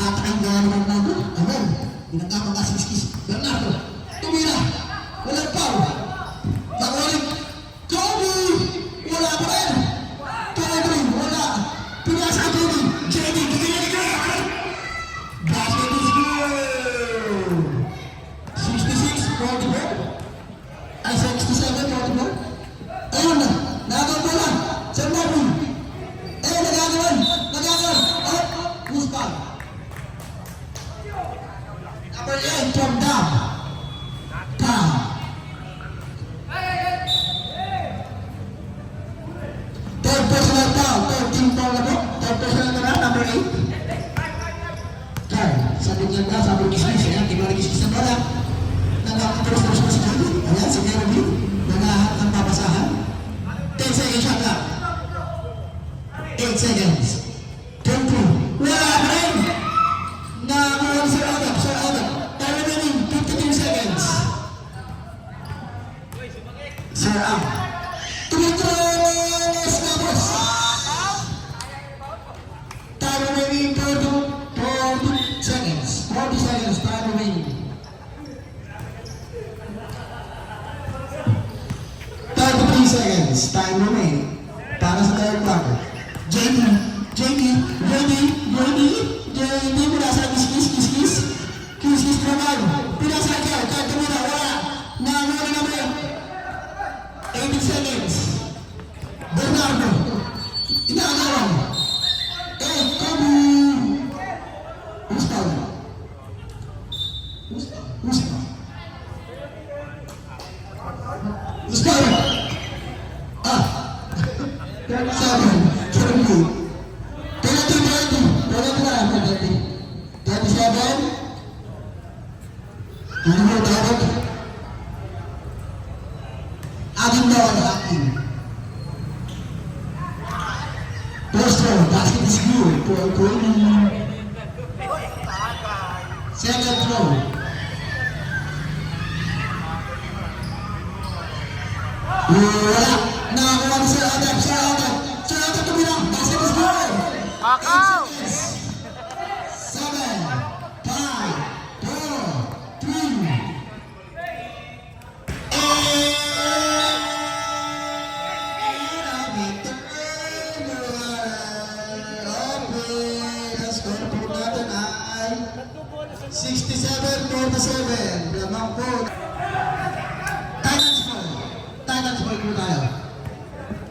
At ang gano'n ng Bernardo. Amen. Pinagkapag asis-kis. Bernardo, tumira. Walang foul. Nakuha rin. Kobe! Wala pa rin. Wala. Pinasa ang Kobe. JD, bigyan ka. Basket is good. 66-44. Ay, 67-44. Ayun na. Nakagawa ko lang. Sa Marvin. Ayun, nagagawan. Oh, who's foul? Number 8 from down. Down. Third personal foul. Third team foul na po. Third personal na number 8. Carl, sabi niya ba, sabi ni Kiskis. Ayan, tingnan ni Kiskis na pala. Nagkakaterus-terus na si Carl. Ayan, si Jeremy. Nagahat ng papasahan. 10 seconds shot lang. 8 seconds. 10-2. Wala pa rin. Nakakuha si Adam. Sir Adam. Time remaining 52 seconds. Sir Am. Tumitros na boss. Time remaining 40 seconds. 40 seconds. Time remaining. 33 seconds. Time remaining. Para sa third quarter. JD, mula sa Kiskis naman. Pinasa ka, tumira, wala. Nanguha naman. 80 seconds. Bernardo. Inaagawan. Kobe. Who's foul? Who's foul? Ah. 7. First row, basket is good for Kobe. Second row. Wala. Nakakuha ni Sir Adam. Sir Adam tumira. Basket is good. Akaw! 7, 5, 4, 3, ang score po natin ay 67-47. Lamang po. Titans ball po tayo.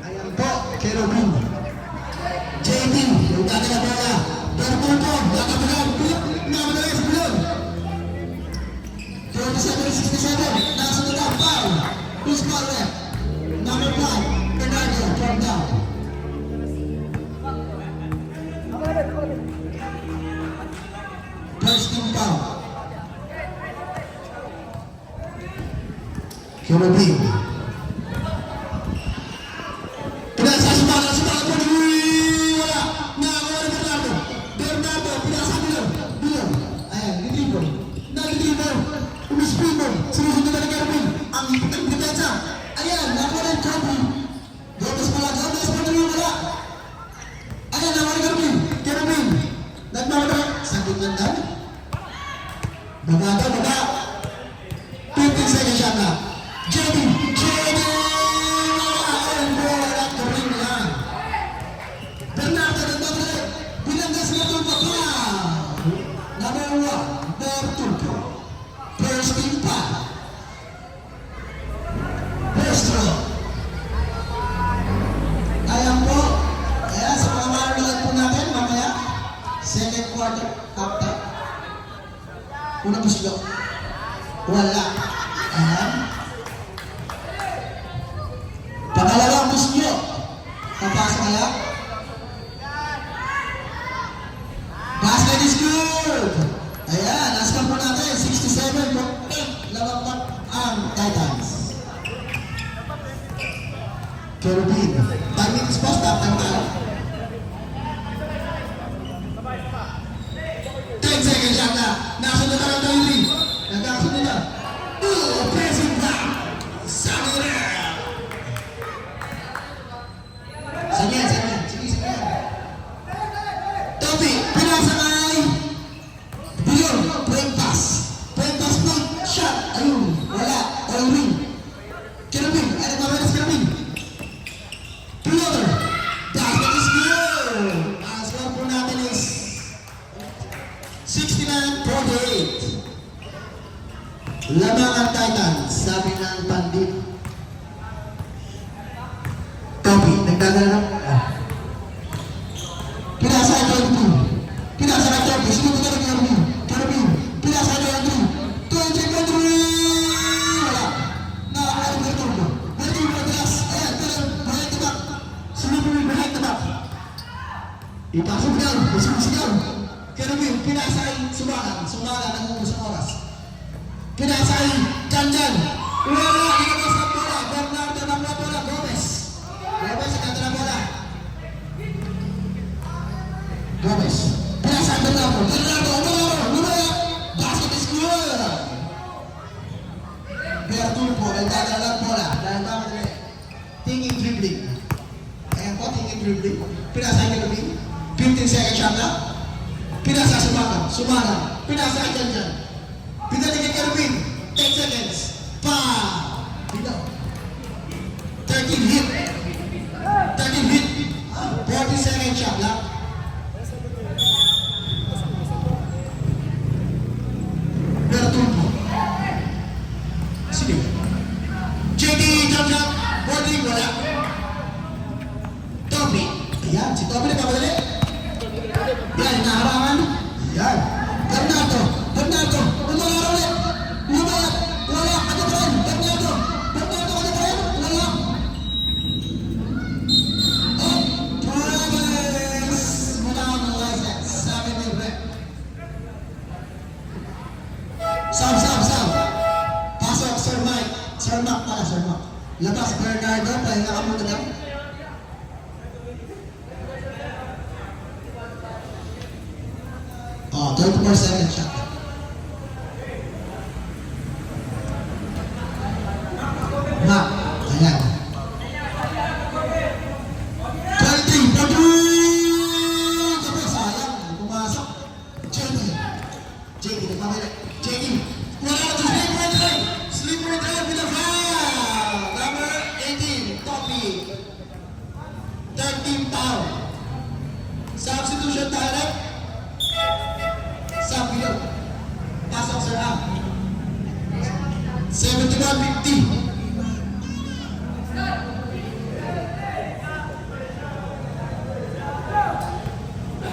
Ayan po, Kerubin. JD, yung dati na bola. Dortmund po, nakabulan. Namadali sa bulon. 47-67. Nasa nila, foul. Who's foul left? Number 5, Bernardo, from down. First team foul. Kerubin. Pinasa si Bala po. Wala. Nakakuha ni Bernardo. Pinasa bilon. Ayan, nilibon. Umispinbon. Sinusunod na ni Kerubin. Ang depensa. Ayan, nakakuha ni Kobe. Dotas pala. Wala. Ayan, nakakuha ni Kerubin. Nagmamadali. Sagot lang daw. Baga. 15 seconds shot na. JD. Ayan, bola. Turing lang. Bernardo nagmamadali. Bilanggas na ito pa. Number 1. Bertulpo. First team pa. First row. Ayan po. Ayan sa mga Second quarter, halftime. Unang buslo. Wala. Ayan. Pangalawang buslo. Papasok kaya? Basket is good! Ayan, last po natin, 67.8. Lamang ang Titans. Kerubin. 5 minutes pa, stop time tayo. 10 seconds shot na. Nasunod na lang tayo rin. Nagkasunod na. Offensive block. Sabi na. Sige. Toby, pinasa kay Bion, point pass, point shot, ayun, wala, all win. Kerubin, ano ba meron sa Kerubin? Floater, basket is good. Ang score po natin is 69-48. Lamang ang Titans, sabi ng pandit. Toby, nagdadala ng... Pinasa kay Kerubin. Pinasa kay Kerubin. Sino ka na Kerubin? Pinasa kay Kerubin. 20 wala. Nakakaalim kay Kerubin. Kerubin madalas. Ayan, pero behind the back. Sumipin behind the back. Ipasok yan. Sigaw. Kerubin, pinasa kay Sumagan. Sumagan ang umusang oras. Pinasa kay Janjan. Wala. Inabas ang bola. Bernardo ng bola. Gomez. Gomez ang kanta ng bola. Gomez. Pinasa ang Bernardo. Lumaya. Basket is good. Bertulpo. Nagdadala ng bola. Dahil bakit rin? Tingin dribbling. Ayan po, tingin dribbling. Pinasa ang Kerubin. 15 seconds shot na. Pinasa Sumagan. Pinasa ang Janjan. Pinalik ang Kerubin. 10 seconds. Bitaw. 13 hit. 40 seconds shot lang. Bertulpo. Sige. JD, Janjan. Boarding, wala. Toby. Ayan, si Toby nagkamadali. Yan, naharangan. Yan. Bernardo. Umalara ulit. Lumayat. Wala. Ano ba rin? Bernardo, ano ba rin? Wala. Oh, Travis. Muna ang license. Sabi ni Brett. Sam. Pasok, Sir Mike. Sir Mac. Labas, Bernardo. Pahinga ka muna daw. Oh, 24 seconds shot. Mac. Ayan. 20. Kapag sayang. Pumasok. JD. Nagpapalala. JD. Wala ito. Slippery drive with a foul. Number 18. Toby. 13 foul. Substitution tayo. Sabi yun. Pasok Sir A. 71-50.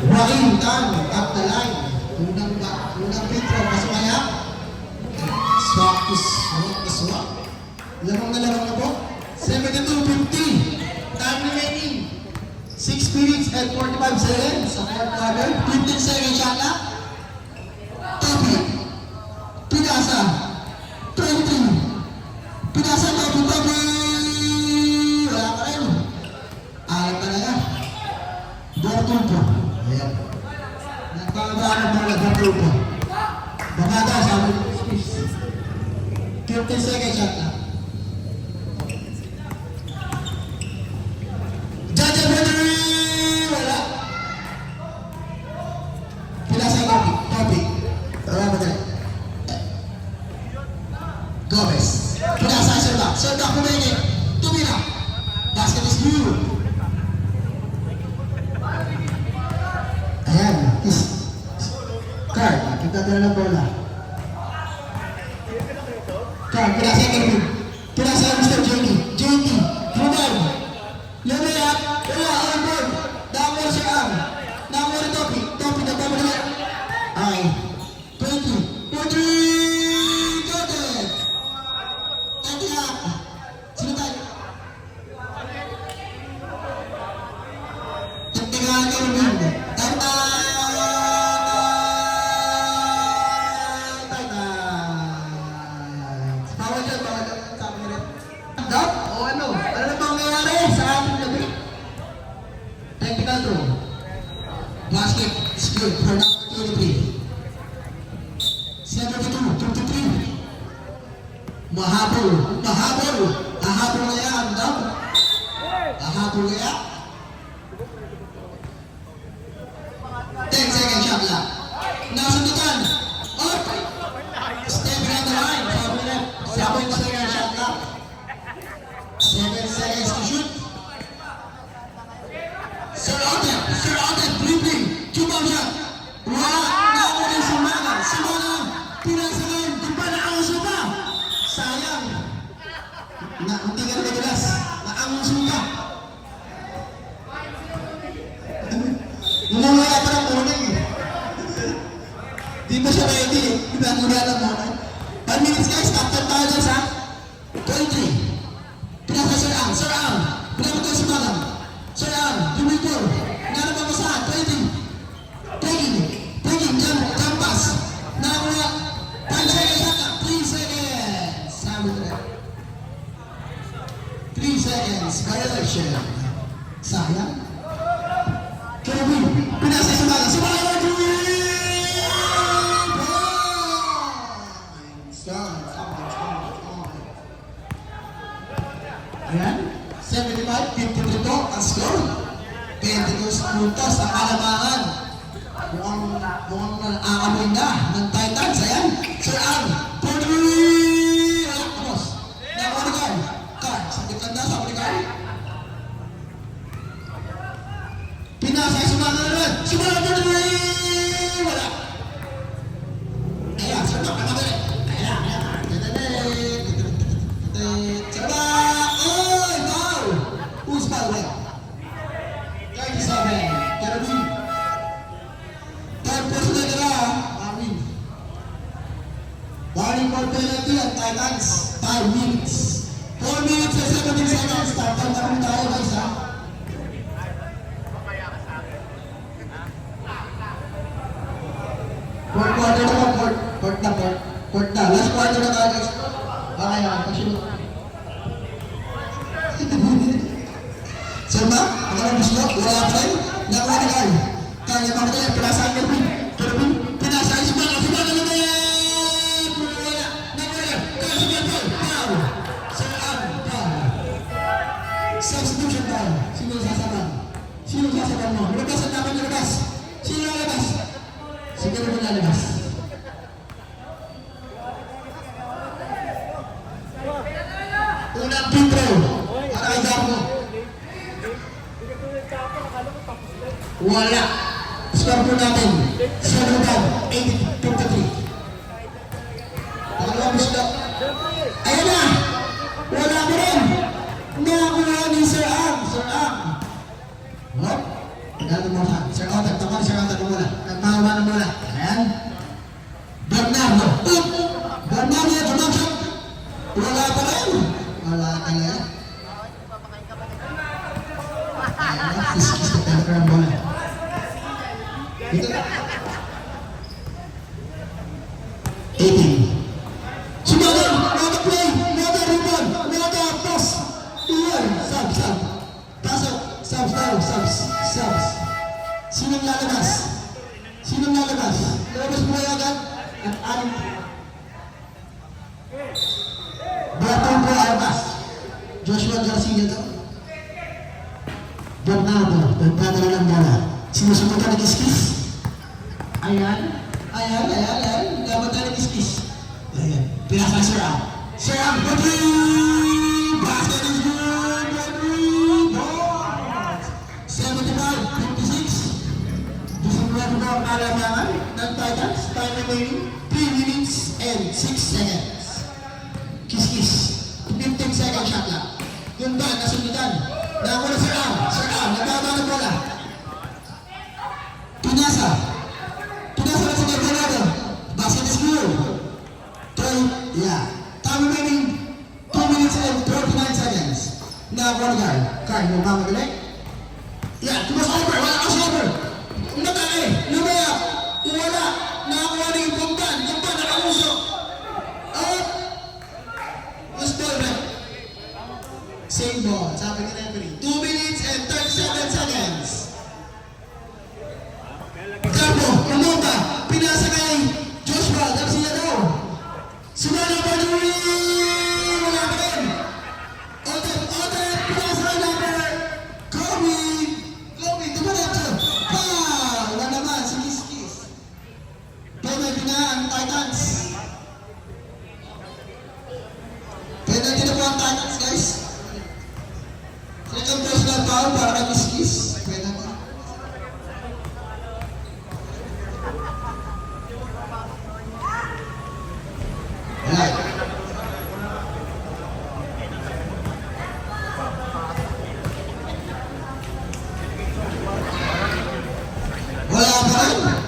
Joaquin Tan, up the line. Unang free throw. Pasok kaya? Swak. Lamang na po. 72-50. Time remaining. 6 minutes and 45 seconds sa fourth quarter. 15 seconds shot na. Toby. Pinasa. 20. Pinasa na po Toby. Wala pa rin. Alam talaga. Bertulpo. Ayan. Nagpapaan ang mga Bertulpo. Bangada, sabi. 15 seconds shot na. Janjan Henry! Wala. Pinasa yung Toby. Wala ba tayo? Gomez. Pinasa yung Sir Doc pumainit. Tumira. Basket is good. Ayan. Card. Kita na ng bola. Card. Pinasa yung Kerubin. Pinasa yung Mr. JD. Ruben. Lumayat. Wala. On board. Damor si Ang. Damor Toby. Toby na Kerwin. Bawal dyan, sabi nila. Dap, o ano? Ano na bang nangyari sa ating gabi? Technical throw. Basket is good for number 23. 72-23. Mahabol. Mahabol kaya ang dam. Mahabol kaya. 10 second shot lang. Nasundutan. Oh! Stepping on the line. 7 second shot lang. 7 seconds to shoot. Sir Oden, dribbling. Tumang shot. Wala. Nakunin si Magan. Si Magan. Pinasalan. Di ba nakausap pa? Sayang. Hindi ka nagagas. Nakausap ka. Umumaya pa ng morning eh. Di ba siya ready eh. Pinangulia ng morning. 1 minutes guys. After tayo dyan sa 23. Pinasa Sir Ang. Pinapatay si Magan. Sir Ang. Dumikor. Narapa mo saan? 20. Taking. Jump pass. Nakakuha. 5 seconds shot lang. 3 seconds. Sabi ko na. 3 seconds. Violation. Sayang. Kerwin. Pinasa si Magan. Si Magan. Ayan. 75-53 to ang score. 22 puntos ang kalamangan. Mukhang aamoy na ng Titans. Ayan. Sir Ang. 43. Ayan. Tapos. Nakalikan. Card. Sa likanda sa Amerikan. Pinasa si Magan na rin. Si Magan 43. Wala. Ayan. Sir Ang. Ayan. Who's foul? 37. Kerwin. Third person na nila, Marvin. Warning for penalty at Titans. 5 minutes. 4 minutes and 17 seconds. Tapos na kami tayo guys ha. Fourth quarter na ba? Fourth na. Last quarter na tayo guys. Okay ha. Pasunod. Sir Ma, ang gusto, wala pa rin. Nakuha ni Carl. Kaya mga tayo, pinasa ang Kerwin. Pinasa ang Subaga na yan! Wala. Nakuha. Kaya Subaga, foul. Sir Ang, foul. Substitution foul. Sino sasaban mo? Labas ang dapat labas. Sino lalabas? Si Kerwin lalabas. Unang free throw. Para kay Garno. Wala. Score po natin. Saludan. 8-53. Pangalawang gusto. Ayan na. Wala mo rin. Nakakuha ni Sir Ang. What? Pagkano mo sa Sir Otak. Taman Sir Otak mo muna. Nagmahawa na muna. Ayan. Bernardo. Bernardo. Tumangsak. Wala pa rin. Wala ka na. Kiss the telegram muna. Dito na. 18. Sumagal! Nada play! Nada rebound! Nada pass! Iyan! Subs! Pasok! Subs! Sinong lalabas? Lalabas mo kaya agad? At anim. Batong po Arbas. Joshua Garcia to. Bernardo na lang bola. Sinusubukan ng kiskis. Ayan. Dapat na ng kiskis. Ayan. Pinasa Sir Ang. Sir Ang, Badri! Basket is good! Badri! 75-56. Disimulado na ang kalamangan ng Titans. Time remaining 3 minutes and 6 seconds. Kiskis. 15 second shot lang. Yung ba, nasundutan. Nakakuha na Sir Ang, nagkakawa ng bola. Pinasa na sa Bernardo. Basket is good. Time remaining 2 minutes and 39 seconds. Nakakuha na Carl. Carl, yung mga magaling. Tumas over. Wala ka over.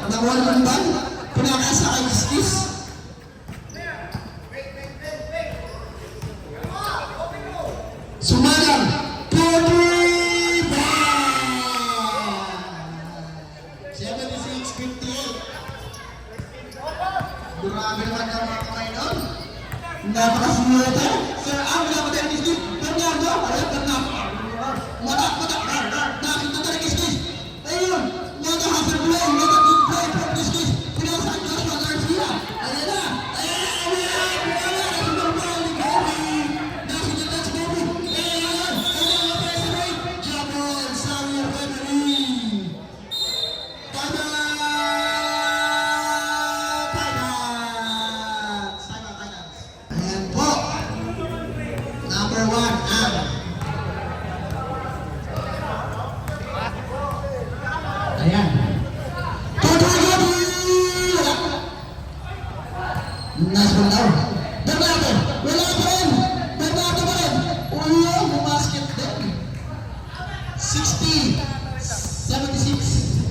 nakuha naman ba? Pinakasa kay Kiskis. Sumalang, 45! 76-58. Grabe naman ang mga kamay nun. Napakasimulata. Sir, wala pa tayo Kiskis. Bernardo, Bernardo. Matak. Nakita tayo Kiskis. Ayun, naka-half play, naka-good play from Kiskis. Pinasa ang Joshua Garcia. Ayan na. Super ball ni Kobe. Nakita na si Kobe. Ayun, president. Jabon, Samuel Wemery. Ayan po. Number 1 ang ayan. Nice one down. Bernardo, wala pa rin. Bernardo pa rin. Uyo, bumasket din. 60, 76.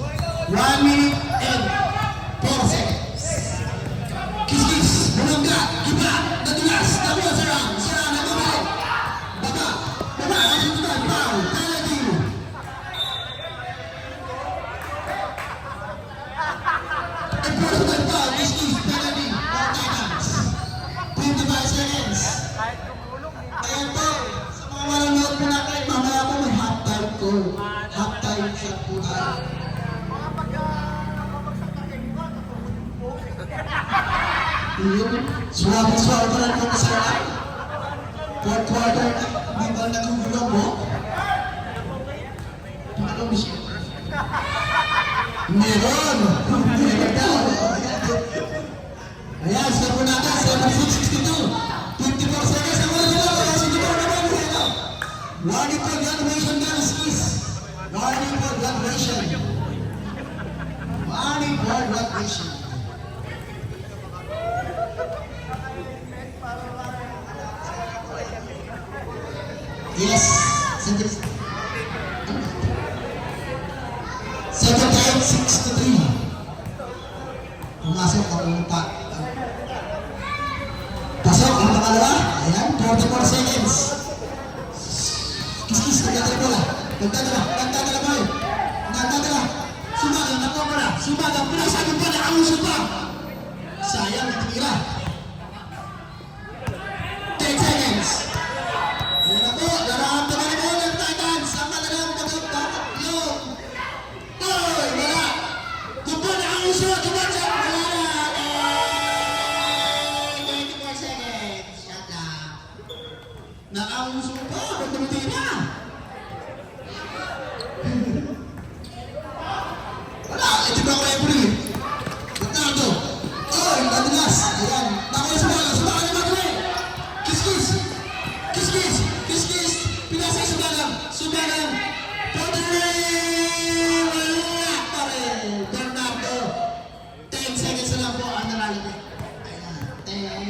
1 minute and 4 seconds. Kiskis, bulongga, iba, nadulas, nakuha sarang, nababay. Baba, kasi ito, foul, penalty. Enforcement foul, Kiskis, penalty, for Titans. 25 seconds. Ayan po, sa mga manonood po natin, mamaya po may halftime ko. Halftime shot po tayo. Yun, suwabe-suwabe pa lang po masarap. Fourth quarter, di ba nagugulong mo? Paano mo siya? Meron! Meron daw! Ayan, step po natin, 76-62. 54 seconds, ang wala nila, kaya sige po naman nila. Warning for graduation, guys, is. Warning for graduation. Warning for graduation. Yes, 78, 6-3. Pumasok ang umpa. Pasok ang pangalawa. Ayan, 44 seconds. Kiskis, nagdadala. Nagdadala pa rin. Nagdadala. Sumagang, nakuha mo na. Sumagang, pinasabi pa na ang uso pa. Sayang, natira. 10 seconds. Ayan na po, larahan pa rin po ng Titans. Ang kanilang tatlo. Oy, wala. Tupo na ang uso. Tupo na. Wala na. 24 seconds. Shut up. Nakauso pa. Huwag tumitira. Wala. Ito ba kayo po rin? Bernardo. Oy, nadulas. Ayan. Nakuha sumagal. Sumagal naman rin. Kiskis. Pinasa sumagal. For the win. Wala pa rin. Bernardo. 10 seconds na lang po ang nalalagay. Ayan.